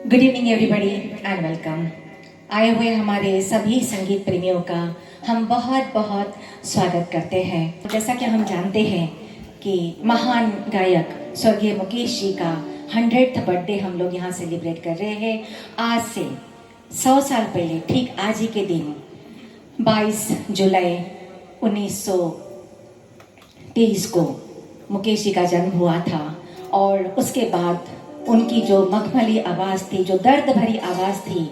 Good evening everybody and welcome. आए हुए हमारे सभी संगीत प्रेमियों का हम बहुत बहुत स्वागत करते हैं। जैसा कि हम जानते हैं कि महान गायक स्वर्गीय मुकेश जी का 100th बर्थडे हम लोग यहाँ सेलिब्रेट कर रहे हैं। आज से 100 साल पहले ठीक आज ही के दिन 22 जुलाई 1923 को मुकेश जी का जन्म हुआ था और उसके बाद उनकी जो मखमली आवाज़ थी, जो दर्द भरी आवाज़ थी,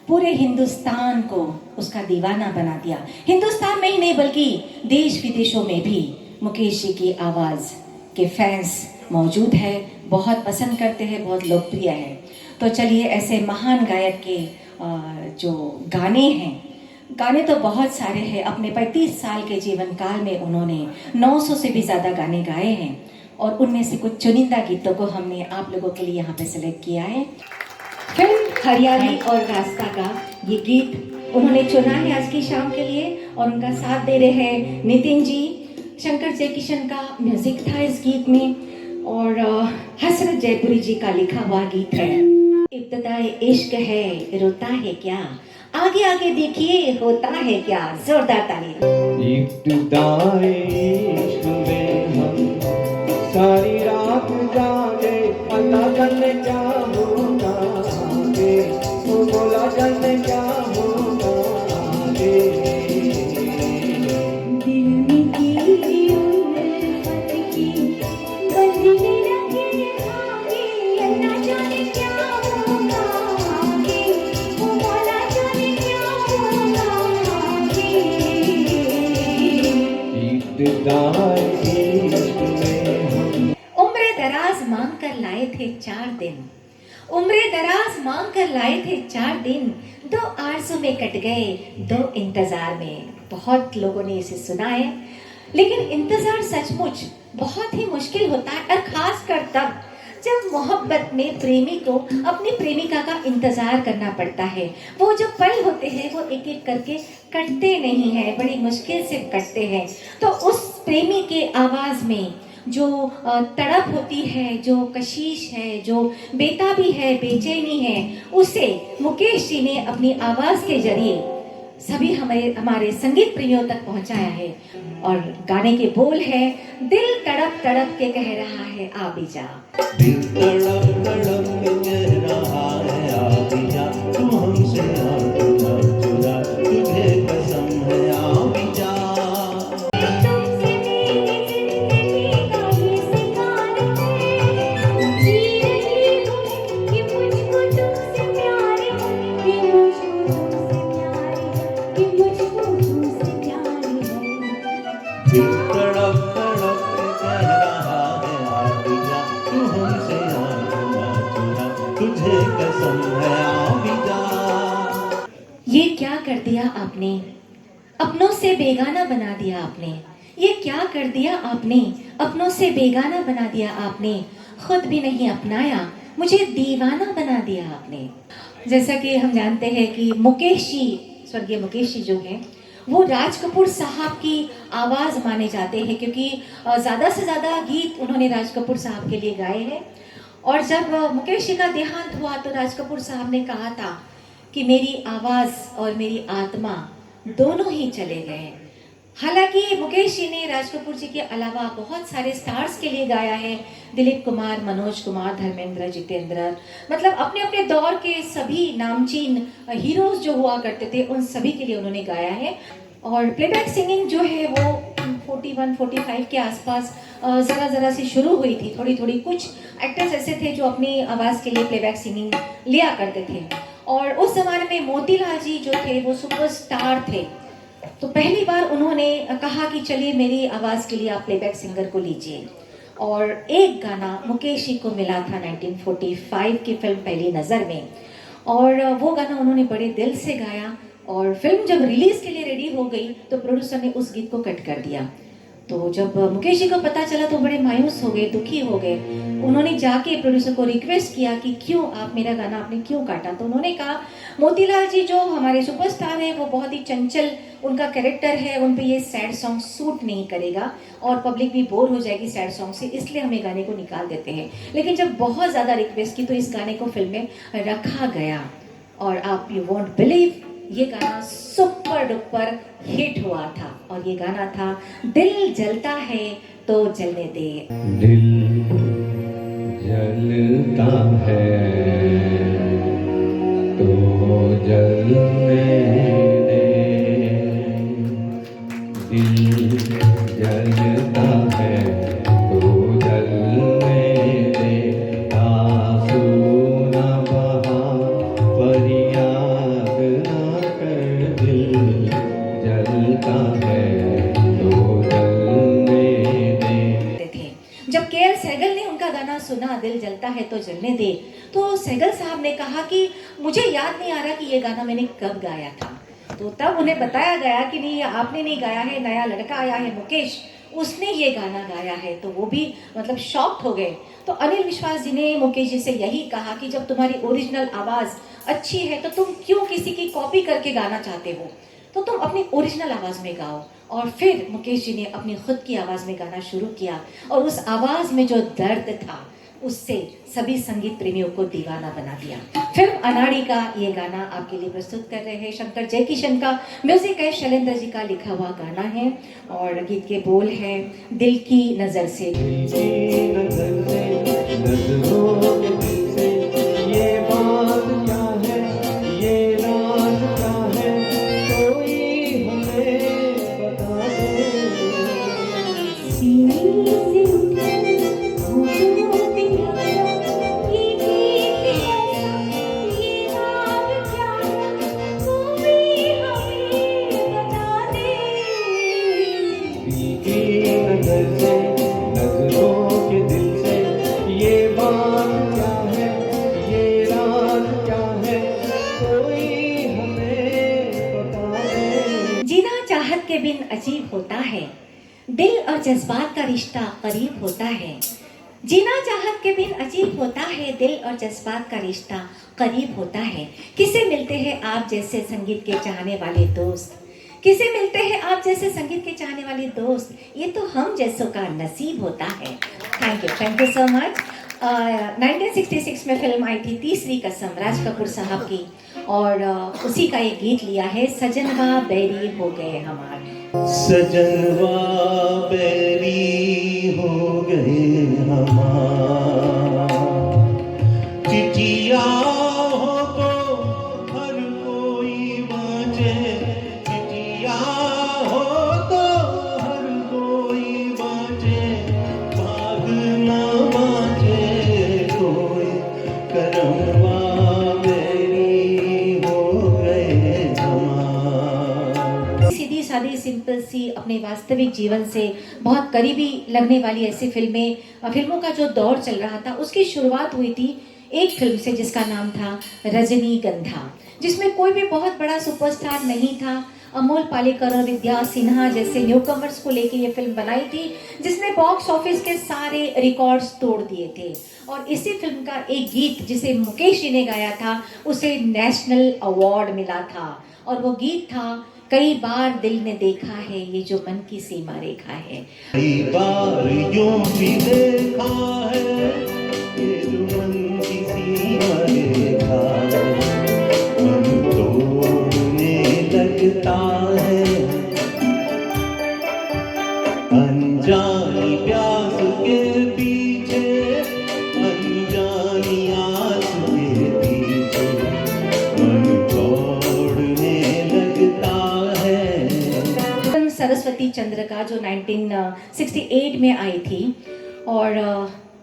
पूरे हिंदुस्तान को उसका दीवाना बना दिया। हिंदुस्तान में ही नहीं बल्कि देश विदेशों में भी मुकेश जी की आवाज़ के फैंस मौजूद है, बहुत पसंद करते हैं, बहुत लोकप्रिय है। तो चलिए ऐसे महान गायक के जो गाने हैं, गाने तो बहुत सारे हैं। अपने 35 साल के जीवन काल में उन्होंने 900 से भी ज़्यादा गाने गाए हैं और उनमें से कुछ चुनिंदा गीतों को हमने आप लोगों के लिए यहाँ पे सिलेक्ट किया है। फिल्म हरियाली और रास्ता का ये गीत उन्होंने चुना है आज की शाम के लिए और उनका साथ दे रहे हैं नितिन जी। शंकर जयकिशन का म्यूजिक था इस गीत में और हसरत जयपुरी जी का लिखा हुआ गीत है। इब्तिदाए इश्क है रोता है क्या, आगे आगे देखिए होता है क्या। जोरदार ताली। इब्तिदाए इश्क में हम सारी रात जागे, अल्लाह जाने क्या होगा आगे, वो बोला जाने क्या होगा आगे। दिल में की उल्फत की बंधने लगे आगे, अल्लाह जाने क्या होगा आगे, वो मौला जाने क्या होगा आगे। इब्तिदाए इश्क में हम उम्र दराज मांग कर लाए थे 4 दिन, उम्र दराज मांग कर लाए थे 4 दिन, 2 आरज़ू में कट गए 2 इंतजार में। बहुत लोगों ने इसे सुना है, लेकिन इंतजार सचमुच बहुत ही मुश्किल होता है और खास कर तब जब मोहब्बत में प्रेमी को अपनी प्रेमिका का इंतजार करना पड़ता है। वो जो पल होते हैं वो एक एक करके कटते नहीं हैं, बड़ी मुश्किल से कटते हैं। तो उस प्रेमी के आवाज़ में जो तड़प होती है, जो कशिश है, जो बेताबी है, बेचैनी है, उसे मुकेश जी ने अपनी आवाज़ के जरिए सभी हमारे संगीत प्रेमियों तक पहुंचाया है। और गाने के बोल है, दिल तड़प तड़प के कह रहा है आ भी जा। दिल तड़प तड़प के कह रहा है आ भी जा, तू हमसे ना चुरा चुरा, तुझे कसम है आ भी जा। तुमसे मेरी जिंदगी का ये सिंगार है, जी रही हूँ कि मुझको तुमसे प्यार है, कि मुझको तुमसे प्यार है, कि मुझको तुमसे प्यार है। दिल तड़प तड़प के कह रहा है आ भी जा, तू हमसे ना चुरा चुरा, तुझे कसम है आ भी जा। ये क्या कर दिया आपने, अपनों से बेगाना बना दिया आपने। ये क्या कर दिया आपने, अपनों से बेगाना बना दिया आपने। खुद भी नहीं अपनाया, मुझे दीवाना बना दिया आपने। जैसा कि हम जानते हैं कि मुकेश जी, स्वर्गीय मुकेश जी जो हैं, वो राज कपूर साहब की आवाज़ माने जाते हैं, क्योंकि ज़्यादा से ज़्यादा गीत उन्होंने राज कपूर साहब के लिए गाए हैं। और जब मुकेश जी का देहांत हुआ तो राज कपूर साहब ने कहा था कि मेरी आवाज़ और मेरी आत्मा दोनों ही चले गए। हालांकि मुकेश जी ने राज कपूर जी के अलावा बहुत सारे स्टार्स के लिए गाया है। दिलीप कुमार, मनोज कुमार, धर्मेंद्र, जितेंद्र, मतलब अपने अपने दौर के सभी नामचीन हीरोज जो हुआ करते थे उन सभी के लिए उन्होंने गाया है। और प्लेबैक सिंगिंग जो है वो 41-45 के आसपास ज़रा सी शुरू हुई थी, थोड़ी थोड़ी। कुछ एक्टर्स ऐसे थे जो अपनी आवाज़ के लिए प्लेबैक सिंगिंग लिया करते थे और उस ज़माने में मोतीलाल जी जो थे वो सुपरस्टार थे। तो पहली बार उन्होंने कहा कि चलिए मेरी आवाज़ के लिए आप प्लेबैक सिंगर को लीजिए। और एक गाना मुकेश जी को मिला था 1945 की फिल्म पहली नज़र में, और वो गाना उन्होंने बड़े दिल से गाया। और फिल्म जब रिलीज़ के लिए रेडी हो गई तो प्रोड्यूसर ने उस गीत को कट कर दिया। तो जब मुकेश जी को पता चला तो बड़े मायूस हो गए, दुखी हो गए। उन्होंने जाके प्रोड्यूसर को रिक्वेस्ट किया कि क्यों आप मेरा गाना आपने क्यों काटा। तो उन्होंने कहा मोतीलाल जी जो हमारे सुपरस्टार हैं वो बहुत ही चंचल उनका कैरेक्टर है, उन पे ये सैड सॉन्ग सूट नहीं करेगा और पब्लिक भी बोर हो जाएगी सैड सॉन्ग से, इसलिए हम ये गाने को निकाल देते हैं। लेकिन जब बहुत ज़्यादा रिक्वेस्ट की तो इस गाने को फिल्म में रखा गया और आप यू वॉन्ट बिलीव ये गाना सुपर डुपर हिट हुआ था। और ये गाना था दिल जलता है तो जलने दे। दिल जलता है तो जलने दे, दिल जलता है तो जलने दे, आंसू न बहा फरियाद न कर, दिल जलता है तो जलने दे। थे जब के.एल. सहगल ने उनका गाना सुना दिल जलता है तो जलने दे, तो सहगल साहब ने कहा कि मुझे याद नहीं आ रहा कि ये गाना मैंने कब गाया था। तो तब उन्हें बताया गया कि नहीं ये आपने नहीं गाया है, नया लड़का आया है मुकेश, उसने ये गाना गाया है। तो वो भी मतलब शॉक्ड हो गए। तो अनिल विश्वास जी ने मुकेश जी से यही कहा कि जब तुम्हारी ओरिजिनल आवाज़ अच्छी है तो तुम क्यों किसी की कॉपी करके गाना चाहते हो, तो तुम अपनी ओरिजिनल आवाज़ में गाओ। और फिर मुकेश जी ने अपनी खुद की आवाज़ में गाना शुरू किया और उस आवाज़ में जो दर्द था उससे सभी संगीत प्रेमियों को दीवाना बना दिया। फिल्म अनाड़ी का ये गाना आपके लिए प्रस्तुत कर रहे हैं शंकर जयकिशन का म्यूजिक है, शैलेंद्र जी का लिखा हुआ गाना है और गीत के बोल है दिल की नज़र से। जीना चाहत के बिन अजीब होता है, दिल और जज्बात का रिश्ता करीब होता है। जीना चाहत के बिन अजीब होता है, दिल और जज्बात का रिश्ता करीब होता है। किसे मिलते हैं आप जैसे संगीत के चाहने वाले दोस्त, किसे मिलते हैं आप जैसे संगीत के चाहने वाले दोस्त, ये तो हम जैसों का नसीब होता है। Thank you so much. 1966 में फिल्म आई थी तीसरी कसम, राज कपूर साहब की, और उसी का एक गीत लिया है सजनवा बैरी हो गए हमारे। सजनवा बैरी हो गए हमार, चिट्ठिया हो तो हर कोई बाजे, चिट्ठिया हो तो हर कोई बाजे, भाग ना बाजे कोई, करमवा बैरी हो गए हमार। सीधी सादी सिंपल सी अपने वास्तविक जीवन से बहुत करीबी लगने वाली ऐसी फिल्मों का जो दौर चल रहा था, उसकी शुरुआत हुई थी एक फिल्म से जिसका नाम था रजनीगंधा, जिसमें कोई भी बहुत बड़ा सुपरस्टार नहीं था। अमोल पालेकर और विद्या सिन्हा जैसे न्यूकमर्स को लेकर ये फिल्म बनाई थी, जिसने बॉक्स ऑफिस के सारे रिकॉर्ड्स तोड़ दिए थे। और इसी फिल्म का एक गीत जिसे मुकेश जी ने गाया था, उसे नेशनल अवार्ड मिला था, और वो गीत था कई बार दिल ने देखा है ये जो मन की सीमा रेखा है। कई बार यूं भी देखा है ये जो मन की सीमा रेखा, मन तोड़ने लगता है, अनजानी प्यास के पीछे, अनजानी आस के पीछे, मन तोड़ने लगता है। सरस्वती चंद्र का जो 1968 में आई थी, और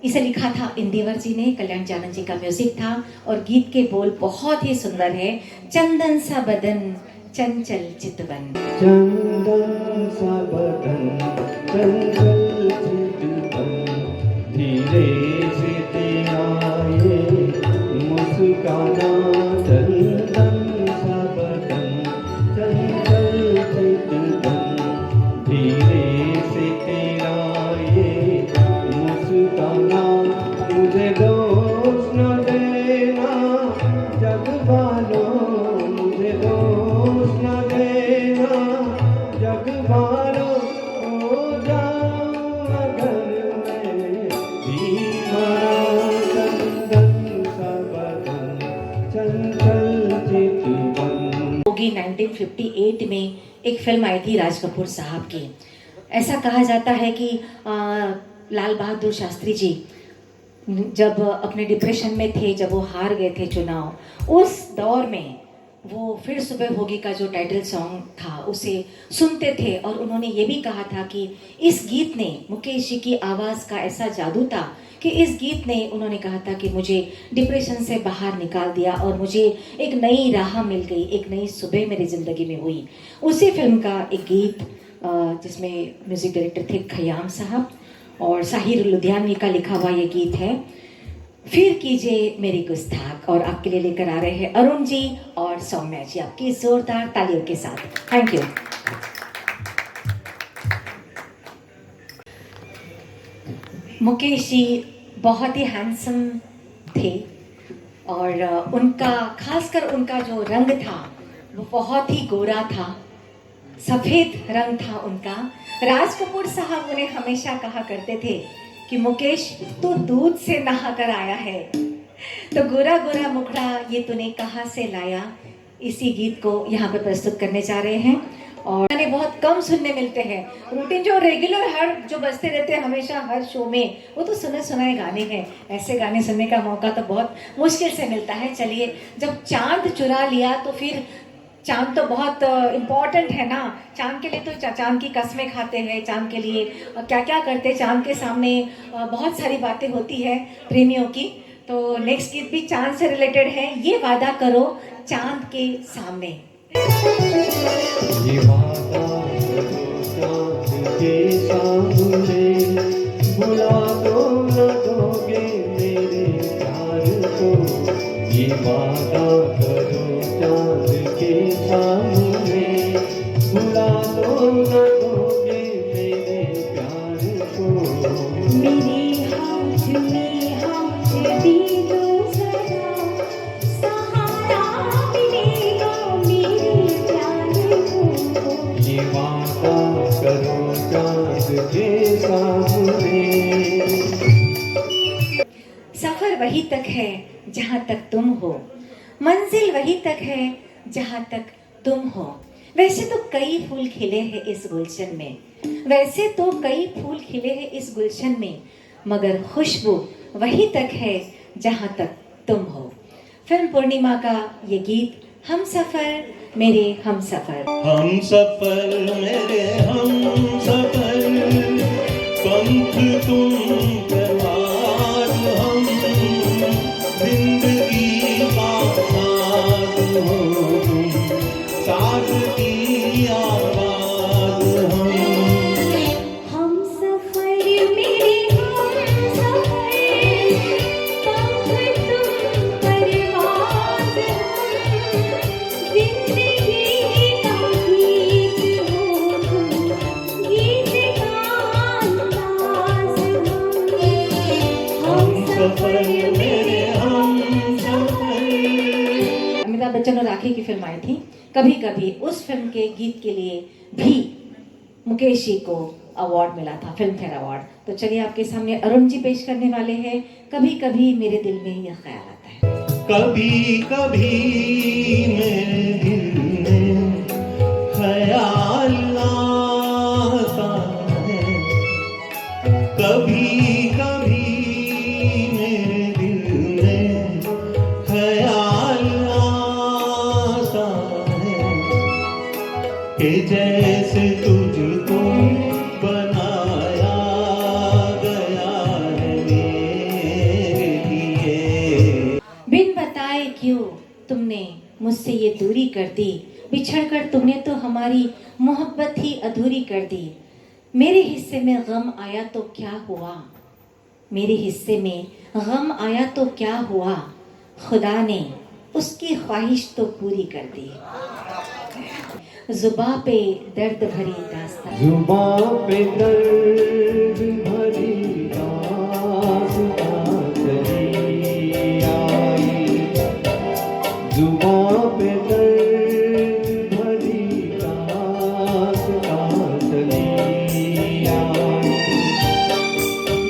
इसे लिखा था इंदिवर जी ने, कल्याण जानन जी का म्यूजिक था, और गीत के बोल बहुत ही सुंदर है। चंदन सा बदन चंचल चितवन, चंदन सा बदन चंचल चितवन, धीरे से तेरा ये मुस्काना, चंदन सा बदन चंचल चितवन, धीरे से जनवरी 1958 में एक फिल्म आई थी राज कपूर साहब की। ऐसा कहा जाता है कि लाल बहादुर शास्त्री जी जब अपने डिप्रेशन में थे, जब वो हार गए थे चुनाव, उस दौर में वो फिर सुबह होगी का जो टाइटल सॉन्ग था उसे सुनते थे, और उन्होंने ये भी कहा था कि इस गीत ने, मुकेश जी की आवाज़ का ऐसा जादू था कि इस गीत ने, उन्होंने कहा था कि मुझे डिप्रेशन से बाहर निकाल दिया और मुझे एक नई राह मिल गई, एक नई सुबह मेरी ज़िंदगी में हुई। उसी फिल्म का एक गीत जिसमें म्यूज़िक डायरेक्टर थे खयाम साहब और साहिर लुधियानवी का लिखा हुआ ये गीत है, फिर कीजिए मेरी गुस्ताख, और आपके लिए लेकर आ रहे हैं अरुण जी और सौम्या जी, आपकी जोरदार तालियों के साथ। Thank you. मुकेश जी बहुत ही हैंडसम थे और उनका, खासकर उनका जो रंग था वो बहुत ही गोरा था, सफ़ेद रंग था उनका। राज कपूर साहब उन्हें हमेशा कहा करते थे कि मुकेश तू दूध से नहा कर आया है, तो गोरा गोरा मुखड़ा ये तूने कहाँ से लाया। इसी गीत को यहाँ पे प्रस्तुत करने जा रहे हैं और गाने बहुत कम सुनने मिलते हैं। रूटीन जो रेगुलर हर जो बजते रहते हैं हमेशा हर शो में, वो तो सुने सुनाए गाने हैं। ऐसे गाने सुनने का मौका तो बहुत मुश्किल से मिलता है। चलिए, जब चांद चुरा लिया तो फिर चांद तो बहुत इम्पॉर्टेंट है ना। चांद के लिए तो चांद की कसमें खाते हैं, चांद के लिए क्या क्या करते हैं, चांद के सामने बहुत सारी बातें होती है प्रेमियों की। तो नेक्स्ट गीत भी चांद से रिलेटेड है, ये वादा करो चांद के सामने। ये वादा करो चांद के सामने, भुला दो न दोगे मेरे प्यार को। ये वादा करो चांद के सामने, भुला दो न दोगे मेरे प्यार को। मेरे हाथ में हाथ दे दो जरा, सहारा मिलेगा मेरे प्यार को। ये वादा करो चांद के सामने। सफर वही तक है जहाँ तक तुम हो, मंजिल वही तक है जहाँ तक तुम हो। वैसे तो कई फूल खिले हैं इस गुलशन में, वैसे तो कई फूल खिले हैं इस गुलशन में, मगर खुशबू वही तक है जहाँ तक तुम हो। फिल्म पूर्णिमा का ये गीत हम सफर मेरे हम सफर। हम सफर मेरे हम सफर, पंख तुम परवार हम, जिंदगी का साथ हो तुम, साथ की आवाज हम। हम सफर मेरे हम सफर, पंख तुम परवाज़ हम, जिंदगी का गीत हो तुम, गीत का अंदाज़ हम सफर मेरे हम सफर। अमिताभ बच्चन और राखी की फिल्म आई थी कभी कभी, उस फिल्म के गीत के लिए भी मुकेश जी को अवार्ड मिला था, फिल्म फेयर अवार्ड। तो चलिए आपके सामने अरुण जी पेश करने वाले हैं कभी कभी मेरे दिल में यह ख्याल आता है। कभी कभी मेरे दिल में ख्याल आता है, कभी कभी मेरे दिल में ख्याल आता है, कि जैसे तुझको बनाया गया है मेरे लिए। बिन बताए क्यों तुमने मुझसे ये दूरी कर दी, बिछड़कर तुमने तो हमारी मोहब्बत ही अधूरी कर दी। मेरे हिस्से में गम आया तो क्या हुआ, मेरे हिस्से में गम आया तो क्या हुआ, खुदा ने उसकी ख्वाहिश तो पूरी कर दी। जुबां पे दर्द भरी दास्तां, जुबां पे दर्द भरी दास्तां चली आई, जुबां पे दर्द भरी दास्तां चली आई।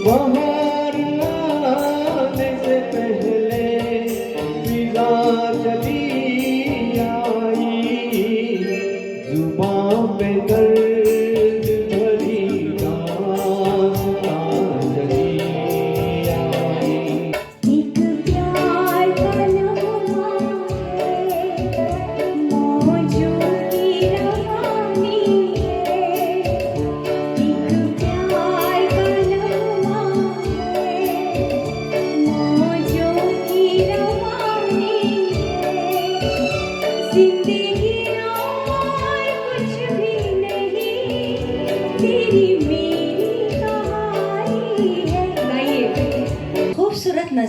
बहार आने से पहले फिजा चली आई,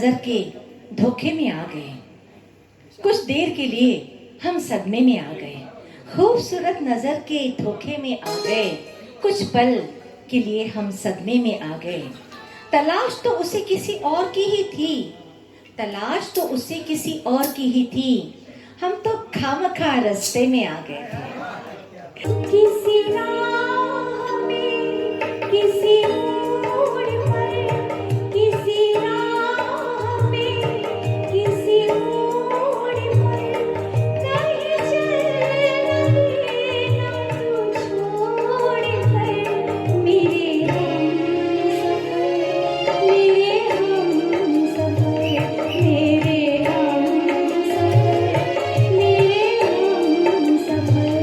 नजर के धोखे में आ गए, कुछ देर के लिए हम सदमे में आ गए, खूबसूरत नजर के धोखे में आ गए, कुछ पल के लिए हम सदमे में आ गए। तलाश तो उसे किसी और की ही थी, तलाश तो उसे किसी और की ही थी, हम तो खामखा रास्ते में आ गए थे। किसी राह में किसी मोड़ पर, किसी राह में किसी मोड़ पर, कहीं चल लगे ना तू छोड़ कर, मेरे हम सफर, मेरे हम सफर, मेरे हम सफर।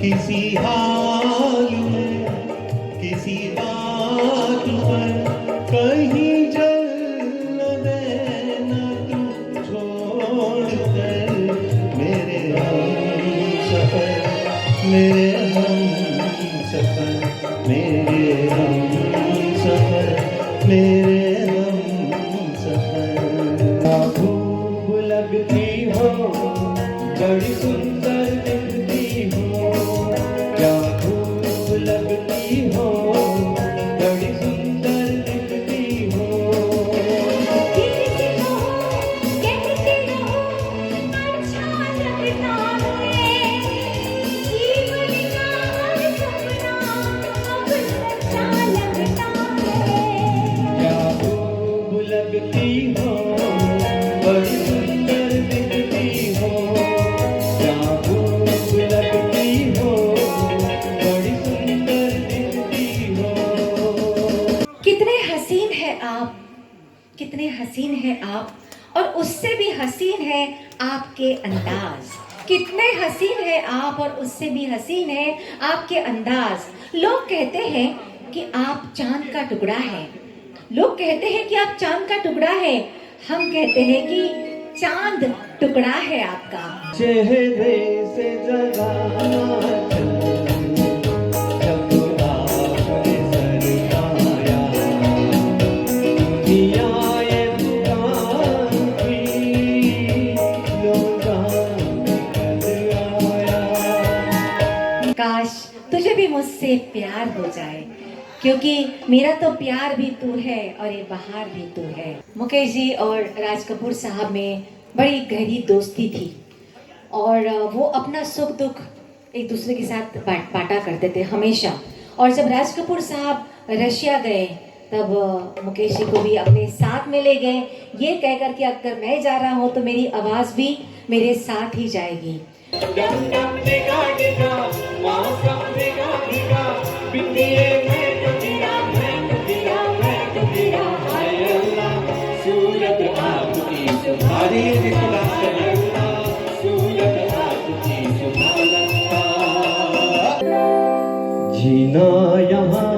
किसी हाल में किसी बात पर कहीं जल न देना तू छोड़ कर, मेरे हम सफर, मेरे हम सफर, मेरे हम सफर, मेरे हम सफर। खूब लगती हो, बड़ी सुंदर दिखती हो, क्या खूब लगती हो, बड़ी सुंदर दिखती हो। कहते रहो, कहते रहो, अच्छा लगता है, जीवन का हर सपना अब सच्चा लगता है। क्या खूब लगती हो, बड़ी सुंदर दिखती हो, क्या खूब लगती हो, बड़ी सुंदर दिखती हो। कितने हसीन है आप, कितने हसीन है आप, और उससे भी हसीन है आपके अंदाज। कितने हसीन है आप और उससे भी हसीन है आपके अंदाज। लोग कहते हैं कि आप चांद का टुकड़ा है, लोग कहते हैं कि आप चांद का टुकड़ा है, हम कहते हैं कि चांद टुकड़ा है आपका। चेहरे से जगा जब आपने सरकाया, दुनिया ये दुकान की लोगान निकल आया। काश तुझे भी मुझसे प्यार हो जाए, क्योंकि मेरा तो प्यार भी तू है और ये बहार भी तू है। मुकेश जी और राज कपूर साहब में बड़ी गहरी दोस्ती थी और वो अपना सुख दुख एक दूसरे के साथ बांटा करते थे हमेशा। और जब राज कपूर साहब रशिया गए तब मुकेश जी को भी अपने साथ में ले गए, ये कहकर कि अगर मैं जा रहा हूँ तो मेरी आवाज़ भी मेरे साथ ही जाएगी। डम डम डिगा डिगा, मौसम डिगा डिगा, बिंदिए मैं कुटिया, मैं कुटिया, मैं कुटिया, हाय अल्लाह, सूरत आपकी सुधारी निकला अल्लाह, सूरत आपकी सुधारता। जीना यहाँ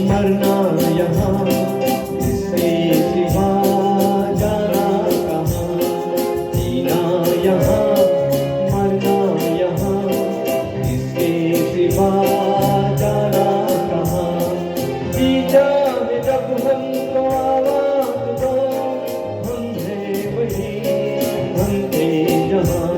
मरना यहाँ, इससे सिवा जाना कहाँ। जीना यहाँ मरना यहाँ, इसके सिवा जाना कहाँ। जी जान जब हमको आवाज़ दो, हम हैं वही, हम थे जहाँ।